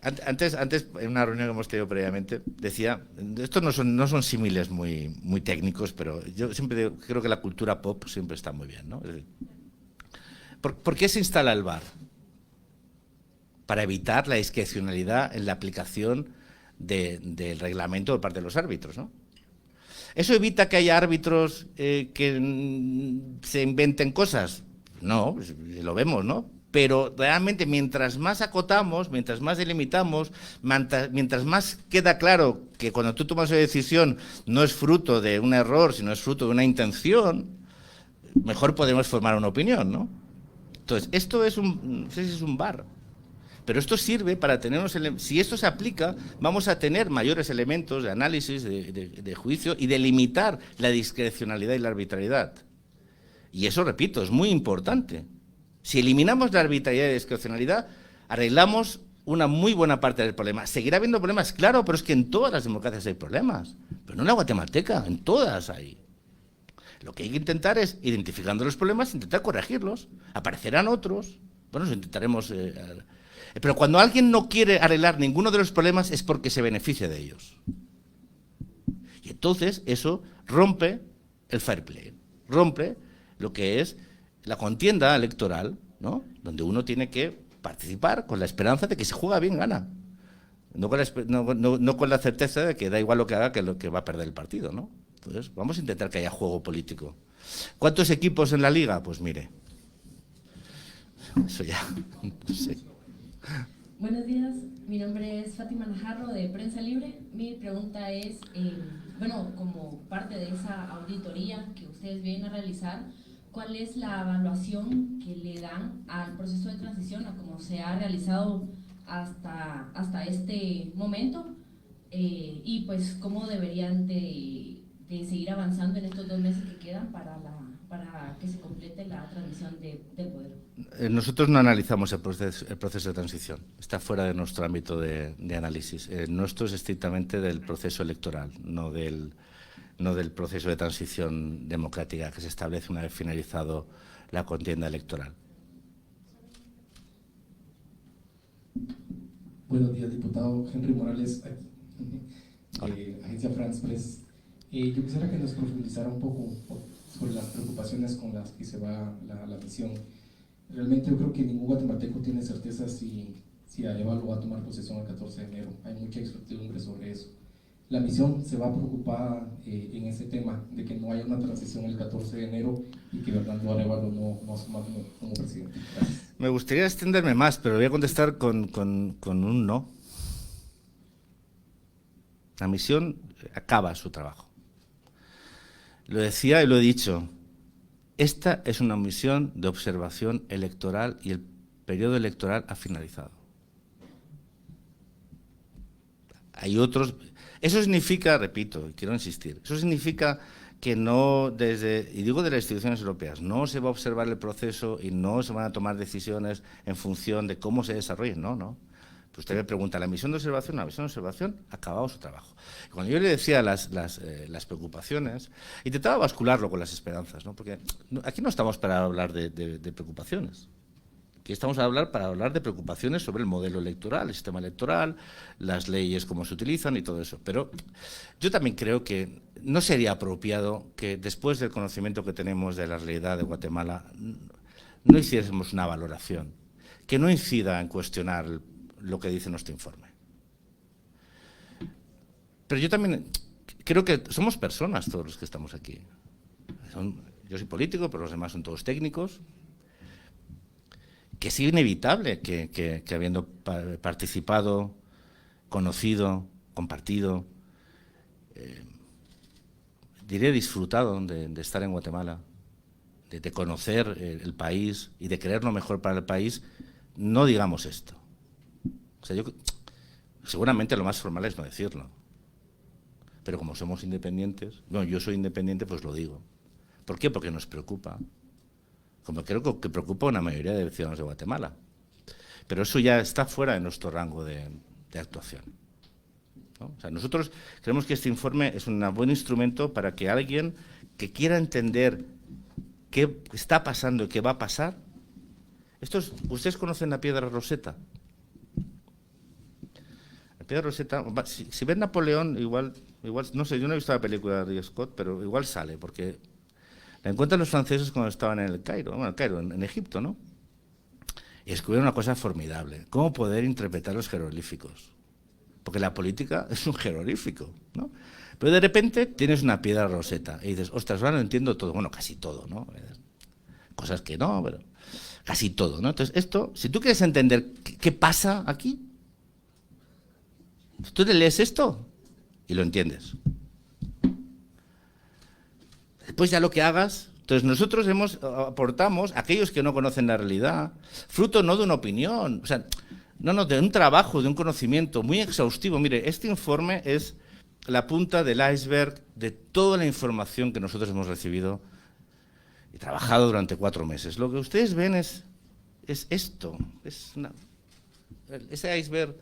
Antes, en una reunión que hemos tenido previamente, decía, estos no son símiles muy técnicos, pero yo siempre digo, creo que la cultura pop siempre está muy bien, ¿no? Es decir, ¿por qué se instala el VAR? Para evitar la discrecionalidad en la aplicación del reglamento por parte de los árbitros, ¿no? ¿Eso evita que haya árbitros que se inventen cosas? No, pues, lo vemos, ¿no? Pero realmente mientras más acotamos, mientras más delimitamos, mientras más queda claro que cuando tú tomas una decisión no es fruto de un error, sino es fruto de una intención, mejor podemos formar una opinión, ¿no? Entonces, esto es no sé si es un VAR, pero esto sirve para tener si esto se aplica, vamos a tener mayores elementos de análisis, de juicio y de limitar la discrecionalidad y la arbitrariedad. Y eso, repito, es muy importante. Si eliminamos la arbitrariedad y la discrecionalidad, arreglamos una muy buena parte del problema. ¿Seguirá habiendo problemas? Claro, pero es que en todas las democracias hay problemas. Pero no en la guatemalteca, en todas hay. Lo que hay que intentar es, identificando los problemas, intentar corregirlos. Aparecerán otros. Bueno, los intentaremos. Pero cuando alguien no quiere arreglar ninguno de los problemas es porque se beneficia de ellos. Y entonces eso rompe el fair play, rompe lo que es la contienda electoral, ¿no? Donde uno tiene que participar con la esperanza de que si juega bien gana. No con la certeza de que da igual lo que haga que lo que va a perder el partido, ¿no? Entonces, vamos a intentar que haya juego político. ¿Cuántos equipos en la liga? Pues mire, eso ya, no sé. Buenos días, mi nombre es Fátima Najarro de Prensa Libre. Mi pregunta es, bueno, como parte de esa auditoría que ustedes vienen a realizar, ¿cuál es la evaluación que le dan al proceso de transición, a cómo se ha realizado hasta este momento? Y pues, ¿cómo deberían de seguir avanzando en estos 2 meses que quedan para que se complete la transmisión del poder? Nosotros no analizamos el proceso de transición, está fuera de nuestro ámbito de análisis. Nuestro es estrictamente del proceso electoral, no del proceso de transición democrática que se establece una vez finalizado la contienda electoral. Buenos días, diputado Henry Morales, Agencia France Press. Yo quisiera que nos profundizara un poco sobre las preocupaciones con las que se va la misión. Realmente yo creo que ningún guatemalteco tiene certeza si Arevalo va a tomar posesión el 14 de enero. Hay mucha incertidumbre sobre eso. La misión se va preocupada en ese tema de que no haya una transición el 14 de enero y que Bernardo Arevalo no asuma como presidente. Gracias. Me gustaría extenderme más, pero voy a contestar con un no. La misión acaba su trabajo. Lo decía y lo he dicho. Esta es una misión de observación electoral y el periodo electoral ha finalizado. Hay otros. Eso significa, repito, y quiero insistir, eso significa que no y digo de las instituciones europeas, no se va a observar el proceso y no se van a tomar decisiones en función de cómo se desarrolle, no. Pues usted me pregunta, ¿la misión de observación? La misión de observación ha acabado su trabajo. Y cuando yo le decía las preocupaciones, intentaba bascularlo con las esperanzas, ¿no? Porque aquí no estamos para hablar de preocupaciones. Aquí estamos para hablar de preocupaciones sobre el modelo electoral, el sistema electoral, las leyes, cómo se utilizan y todo eso. Pero yo también creo que no sería apropiado que después del conocimiento que tenemos de la realidad de Guatemala no hiciésemos una valoración que no incida en cuestionar lo que dice nuestro informe. Pero yo también creo que somos personas todos los que estamos aquí. Yo soy político, pero los demás son todos técnicos. Que es inevitable que habiendo participado, conocido, compartido, diré disfrutado de estar en Guatemala, de conocer el país y de querer lo mejor para el país, no digamos esto. O sea, seguramente lo más formal es no decirlo. Pero como somos independientes, bueno, yo soy independiente, pues lo digo. ¿Por qué? Porque nos preocupa. Como creo que preocupa a una mayoría de ciudadanos de Guatemala. Pero eso ya está fuera de nuestro rango de actuación, ¿no? O sea, nosotros creemos que este informe es un buen instrumento para que alguien que quiera entender qué está pasando y qué va a pasar. ¿Ustedes conocen la piedra Rosetta? La piedra Rosetta, si ven Napoleón, igual, no sé, yo no he visto la película de Ridley Scott, pero igual sale, porque la encuentran los franceses cuando estaban en el Cairo, en Egipto, ¿no? Y descubrieron una cosa formidable, cómo poder interpretar los jeroglíficos. Porque la política es un jeroglífico, ¿no? Pero de repente tienes una piedra Rosetta y dices, ostras, ahora lo entiendo todo. Bueno, casi todo, ¿no? Cosas que no, pero casi todo, ¿no? Entonces, esto, si tú quieres entender qué pasa aquí, tú te lees esto y lo entiendes. Después ya lo que hagas. Entonces nosotros aportamos a aquellos que no conocen la realidad, fruto no de una opinión, o sea, no, de un trabajo, de un conocimiento muy exhaustivo. Mire, este informe es la punta del iceberg de toda la información que nosotros hemos recibido y trabajado durante 4 meses. Lo que ustedes ven es esto, ese iceberg,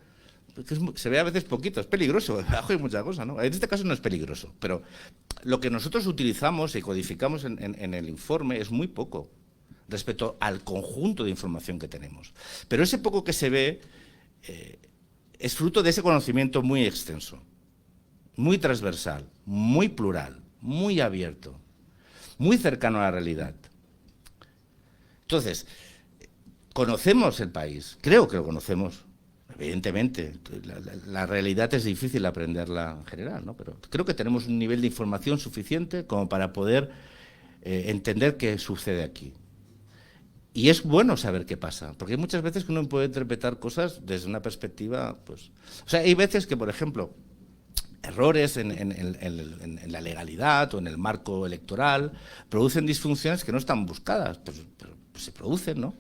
que se ve a veces poquito, es peligroso, abajo hay mucha cosa, ¿no? En este caso no es peligroso, pero lo que nosotros utilizamos y codificamos en el informe es muy poco respecto al conjunto de información que tenemos. Pero ese poco que se ve es fruto de ese conocimiento muy extenso, muy transversal, muy plural, muy abierto, muy cercano a la realidad. Entonces, conocemos el país, creo que lo conocemos, evidentemente. La realidad es difícil aprenderla en general, ¿no? Pero creo que tenemos un nivel de información suficiente como para poder entender qué sucede aquí. Y es bueno saber qué pasa, porque hay muchas veces que uno puede interpretar cosas desde una perspectiva, pues... O sea, hay veces que, por ejemplo, errores en la legalidad o en el marco electoral producen disfunciones que no están buscadas, pero se producen, ¿no?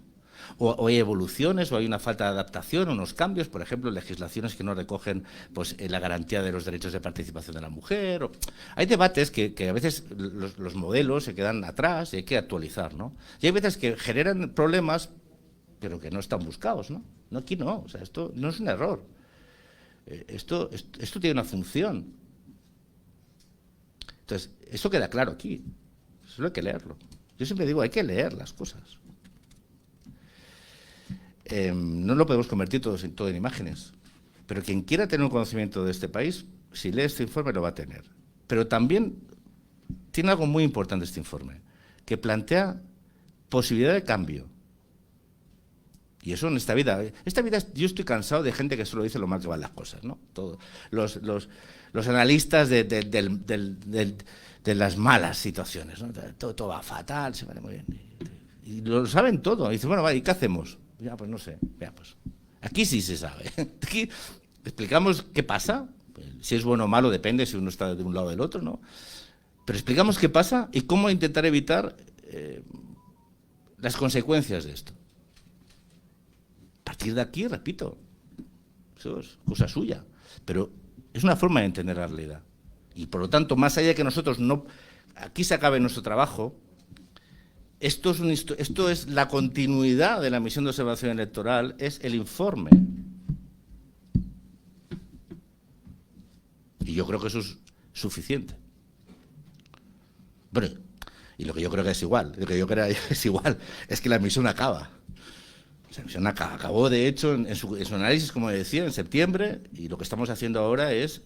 O hay evoluciones, o hay una falta de adaptación, unos cambios, por ejemplo, legislaciones que no recogen pues, la garantía de los derechos de participación de la mujer. Hay debates que a veces los modelos se quedan atrás y hay que actualizar, ¿no? Y hay veces que generan problemas, pero que no están buscados, ¿no? No, aquí no, o sea, esto no es un error. Esto tiene una función. Entonces, eso queda claro aquí. Solo hay que leerlo. Yo siempre digo, hay que leer las cosas. No lo podemos convertir todo en imágenes, pero quien quiera tener un conocimiento de este país, si lee este informe lo va a tener. Pero también tiene algo muy importante este informe, que plantea posibilidad de cambio. Y eso en esta vida, yo estoy cansado de gente que solo dice lo mal que van las cosas, ¿no? Todos los analistas de las malas situaciones, ¿no? Todo va fatal, se va muy bien. Y lo saben todo. Y dicen, bueno, vale, ¿y qué hacemos? Ya, pues no sé, ya, pues. Aquí sí se sabe. Aquí explicamos qué pasa. Si es bueno o malo depende si uno está de un lado o del otro, ¿no? Pero explicamos qué pasa y cómo intentar evitar las consecuencias de esto. A partir de aquí, repito, eso es cosa suya, pero es una forma de entender la realidad. Y por lo tanto, más allá de que nosotros no... Aquí se acabe nuestro trabajo, esto es la continuidad de la misión de observación electoral, es el informe. Y yo creo que eso es suficiente. Bueno, y lo que yo creo que es igual, es que la misión acaba. La misión acabó, de hecho, en su análisis, como decía, en septiembre, y lo que estamos haciendo ahora es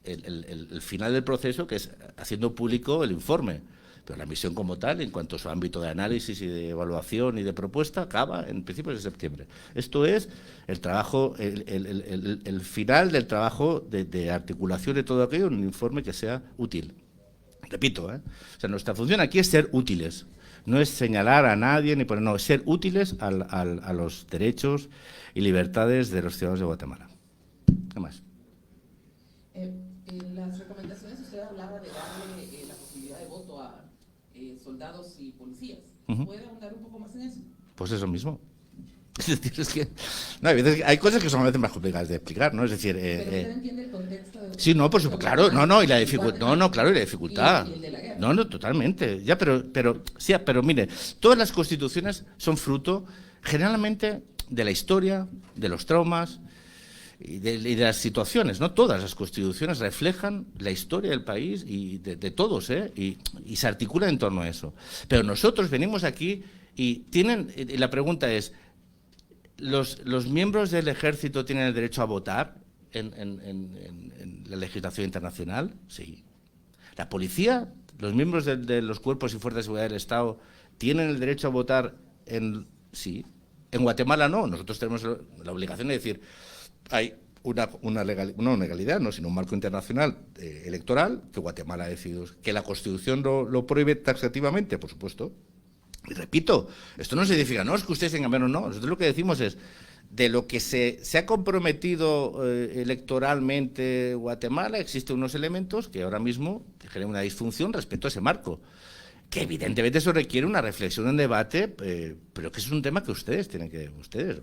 el final del proceso, que es haciendo público el informe. Pero la misión como tal, en cuanto a su ámbito de análisis y de evaluación y de propuesta, acaba en principios de septiembre. Esto es el trabajo, el final del trabajo de articulación de todo aquello en un informe que sea útil. Repito, o sea, nuestra función aquí es ser útiles. No es señalar a nadie, ni poner, no, es ser útiles a los derechos y libertades de los ciudadanos de Guatemala. ¿Qué más? En las recomendaciones usted hablaba de darle la posibilidad de voto a soldados y policías. ¿Puede ahondar un poco más en eso? Pues eso mismo. Es decir, es que no, hay cosas que son a veces más complicadas de explicar, ¿no? Es decir, pero usted entiende el contexto de... Sí, no, por supuesto, claro, no, y la dificultad, claro, y la dificultad. Y el de la guerra. No, totalmente. Ya, pero mire, todas las constituciones son fruto generalmente de la historia, de los traumas y de las situaciones, ¿no? Todas las constituciones reflejan la historia del país y de todos, y se articulan en torno a eso. Pero nosotros venimos aquí y la pregunta es, ¿los miembros del ejército tienen el derecho a votar en la legislación internacional? Sí. ¿La policía, los miembros de los cuerpos y fuerzas de seguridad del Estado, tienen el derecho a votar sí? En Guatemala no. Nosotros tenemos la obligación de decir, hay una legalidad, no, sino un marco internacional electoral que Guatemala ha decidido. ¿Que la Constitución lo prohíbe taxativamente? Por supuesto. Y repito, esto no significa, no, es que ustedes tengan menos, no. Nosotros lo que decimos es, de lo que se ha comprometido electoralmente Guatemala, existen unos elementos que ahora mismo generan una disfunción respecto a ese marco. Que evidentemente eso requiere una reflexión, un debate, pero que eso es un tema que ustedes,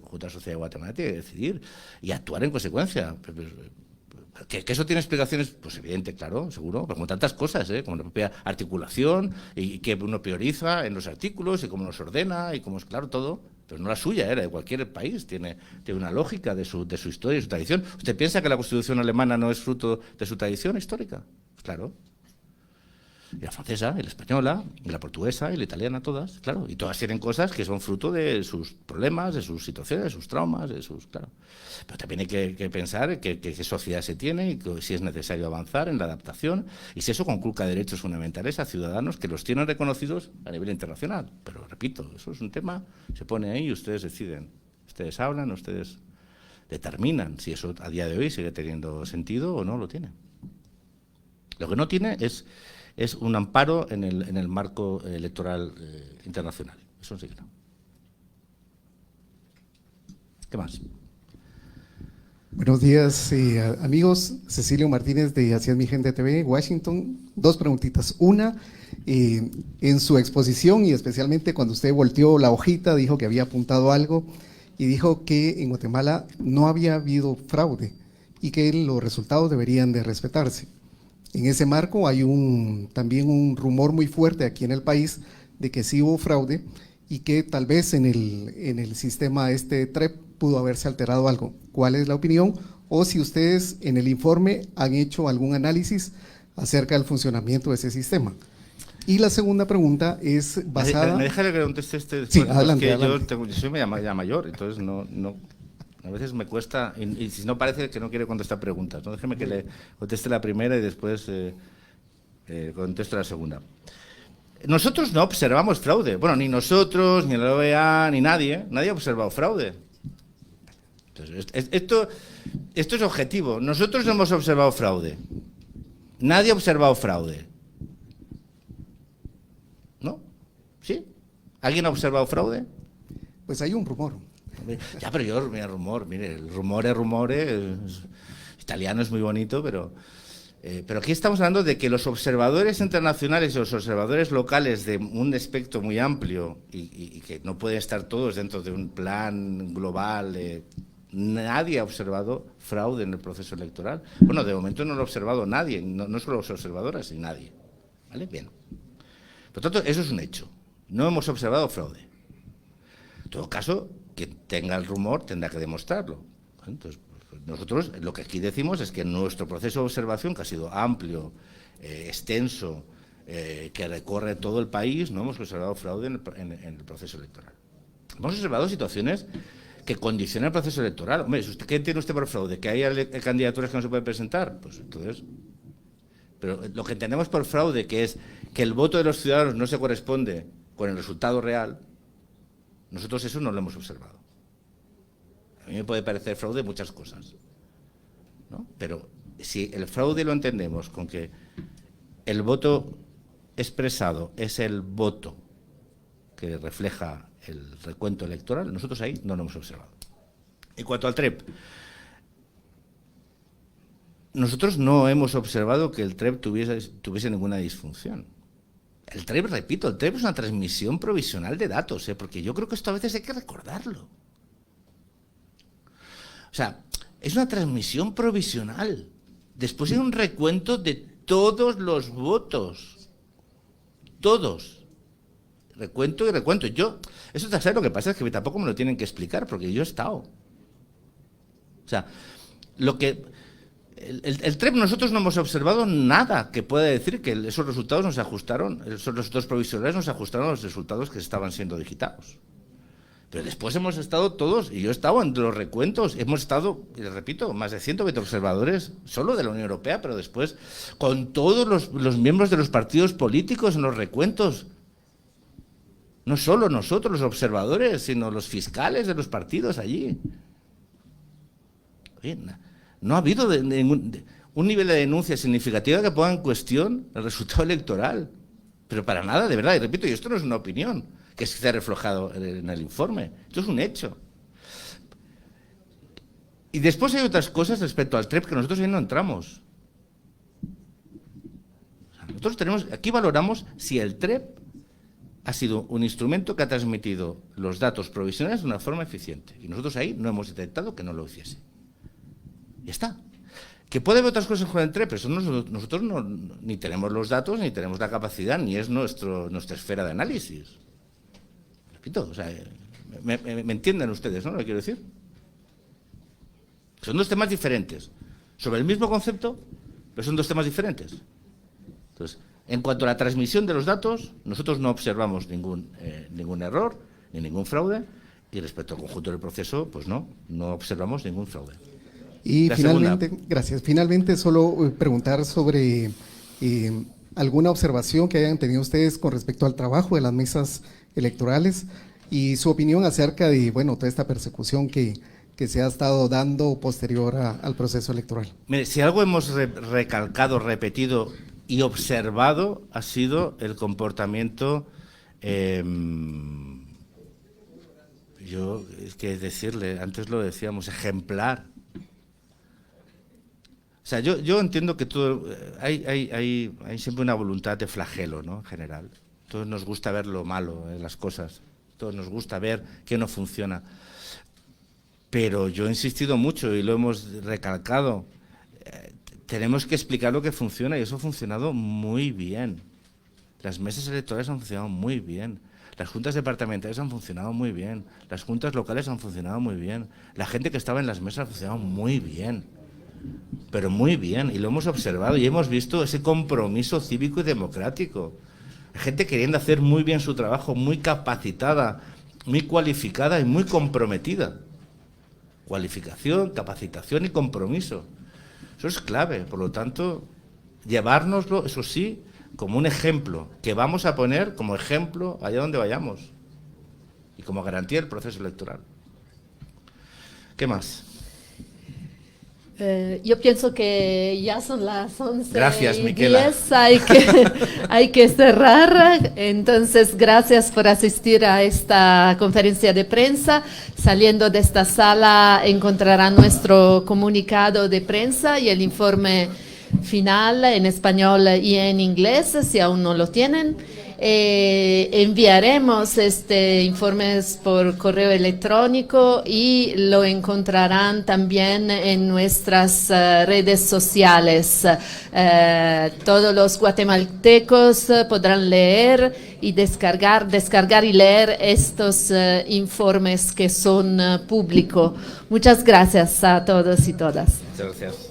Junta de Sociedad de Guatemala, tienen que decidir y actuar en consecuencia. ¿Que eso tiene explicaciones? Pues evidente, claro, seguro, pero como tantas cosas, como la propia articulación y que uno prioriza en los artículos y cómo los ordena y cómo es, claro, todo. pero no la suya, era de cualquier país, tiene una lógica de su historia y su tradición. ¿Usted piensa que la Constitución alemana no es fruto de su tradición histórica? Claro. Y la francesa, y la española, y la portuguesa, y la italiana, todas, claro. Y todas tienen cosas que son fruto de sus problemas, de sus situaciones, de sus traumas, claro. Pero también hay que pensar qué sociedad se tiene y si es necesario avanzar en la adaptación y si eso conculca derechos fundamentales a ciudadanos que los tienen reconocidos a nivel internacional. Pero, repito, eso es un tema, se pone ahí y ustedes deciden. Ustedes hablan, ustedes determinan si eso a día de hoy sigue teniendo sentido o no lo tiene. Lo que no tiene es un amparo en el marco electoral internacional. Eso sí que no. ¿Qué más? Buenos días, amigos. Cecilio Martínez de Así es mi gente TV, Washington. 2 preguntitas. Una, en su exposición y especialmente cuando usted volteó la hojita, dijo que había apuntado algo y dijo que en Guatemala no había habido fraude y que los resultados deberían de respetarse. En ese marco hay también un rumor muy fuerte aquí en el país de que sí hubo fraude y que tal vez en el sistema TREP pudo haberse alterado algo. ¿Cuál es la opinión? O si ustedes en el informe han hecho algún análisis acerca del funcionamiento de ese sistema. Y la segunda pregunta es basada… ¿Me deja que conteste después? Sí, adelante, adelante. Yo soy ya mayor, entonces no a veces me cuesta, y si no parece que no quiere contestar preguntas, ¿no? Déjeme que le conteste la primera y después contesto la segunda. Nosotros no observamos fraude. Bueno, ni nosotros, ni la OEA, ni nadie ha observado fraude. Entonces, esto es objetivo. Nosotros no hemos observado fraude. Nadie ha observado fraude. ¿No? ¿Sí? ¿Alguien ha observado fraude? Pues hay un rumor. Ya, pero mira, el rumor italiano es muy bonito, pero aquí estamos hablando de que los observadores internacionales y los observadores locales de un espectro muy amplio y que no pueden estar todos dentro de un plan global, nadie ha observado fraude en el proceso electoral. Bueno, de momento no lo ha observado nadie, no solo los observadores, sino nadie. ¿Vale? Bien. Por tanto, eso es un hecho. No hemos observado fraude. En todo caso, quien tenga el rumor tendrá que demostrarlo. Entonces, nosotros lo que aquí decimos es que nuestro proceso de observación, que ha sido amplio, extenso, que recorre todo el país, no hemos observado fraude en el proceso electoral. Hemos observado situaciones que condicionan el proceso electoral. Hombre, ¿qué entiende usted por fraude? ¿Que hay candidaturas que no se pueden presentar? Pues entonces… Pero lo que entendemos por fraude, que es que el voto de los ciudadanos no se corresponde con el resultado real, nosotros eso no lo hemos observado. A mí me puede parecer fraude muchas cosas, ¿no? Pero si el fraude lo entendemos con que el voto expresado es el voto que refleja el recuento electoral, nosotros ahí no lo hemos observado. En cuanto al TREP, nosotros no hemos observado que el TREP tuviese ninguna disfunción. El TREP, repito, el TREP es una transmisión provisional de datos, porque yo creo que esto a veces hay que recordarlo. O sea, es una transmisión provisional. Después hay un recuento de todos los votos. Todos. Recuento y recuento. Eso ¿sabes lo que pasa? Es que tampoco me lo tienen que explicar, porque yo he estado. O sea, el TREP nosotros no hemos observado nada que pueda decir que esos resultados nos ajustaron, esos resultados provisionales nos ajustaron a los resultados que estaban siendo digitados. Pero después hemos estado todos, y yo he estado entre los recuentos, hemos estado, y les repito, más de 120 observadores, solo de la Unión Europea, pero después con todos los miembros de los partidos políticos en los recuentos. No solo nosotros, los observadores, sino los fiscales de los partidos allí. Oye, no ha habido un nivel de denuncia significativa que ponga en cuestión el resultado electoral. Pero para nada, de verdad. Y repito, y esto no es una opinión que se ha reflejado en el informe. Esto es un hecho. Y después hay otras cosas respecto al TREP que nosotros ahí no entramos. Nosotros aquí valoramos si el TREP ha sido un instrumento que ha transmitido los datos provisionales de una forma eficiente. Y nosotros ahí no hemos detectado que no lo hiciese. Ya está. Que puede haber otras cosas con el TREP, pero nosotros ni tenemos los datos, ni tenemos la capacidad, ni es nuestra esfera de análisis. Repito, o sea, me entienden ustedes, ¿no? Lo que quiero decir. Son dos temas diferentes. Sobre el mismo concepto, pero son dos temas diferentes. Entonces, en cuanto a la transmisión de los datos, nosotros no observamos ningún error ni ningún fraude, y respecto al conjunto del proceso, pues no observamos ningún fraude. Y La finalmente, segunda. gracias. Finalmente, solo preguntar sobre alguna observación que hayan tenido ustedes con respecto al trabajo de las mesas electorales y su opinión acerca de, bueno, toda esta persecución que se ha estado dando posterior al proceso electoral. Mire, si algo hemos recalcado, repetido y observado, ha sido el comportamiento, es que decirle, antes lo decíamos, ejemplar. O sea, yo entiendo que todo, hay siempre una voluntad de flagelo, ¿no? En general. Todos nos gusta ver lo malo en las cosas, todos nos gusta ver qué no funciona. Pero yo he insistido mucho y lo hemos recalcado, tenemos que explicar lo que funciona y eso ha funcionado muy bien. Las mesas electorales han funcionado muy bien, las juntas departamentales han funcionado muy bien, las juntas locales han funcionado muy bien, la gente que estaba en las mesas ha funcionado muy bien, pero muy bien, y lo hemos observado y hemos visto ese compromiso cívico y democrático. Gente queriendo hacer muy bien su trabajo, muy capacitada, muy cualificada y muy comprometida. Cualificación, capacitación y compromiso. Eso es clave, por lo tanto, llevárnoslo, eso sí, como un ejemplo, que vamos a poner como ejemplo allá donde vayamos y como garantía del proceso electoral. ¿Qué más? Yo pienso que ya son las 11:10. Gracias, Miquela. Hay que cerrar. Entonces, gracias por asistir a esta conferencia de prensa. Saliendo de esta sala encontrarán nuestro comunicado de prensa y el informe final en español y en inglés, si aún no lo tienen. Enviaremos informes por correo electrónico y lo encontrarán también en nuestras redes sociales. Todos los guatemaltecos podrán leer y descargar y leer estos informes que son públicos. Muchas gracias a todos y todas. Muchas gracias.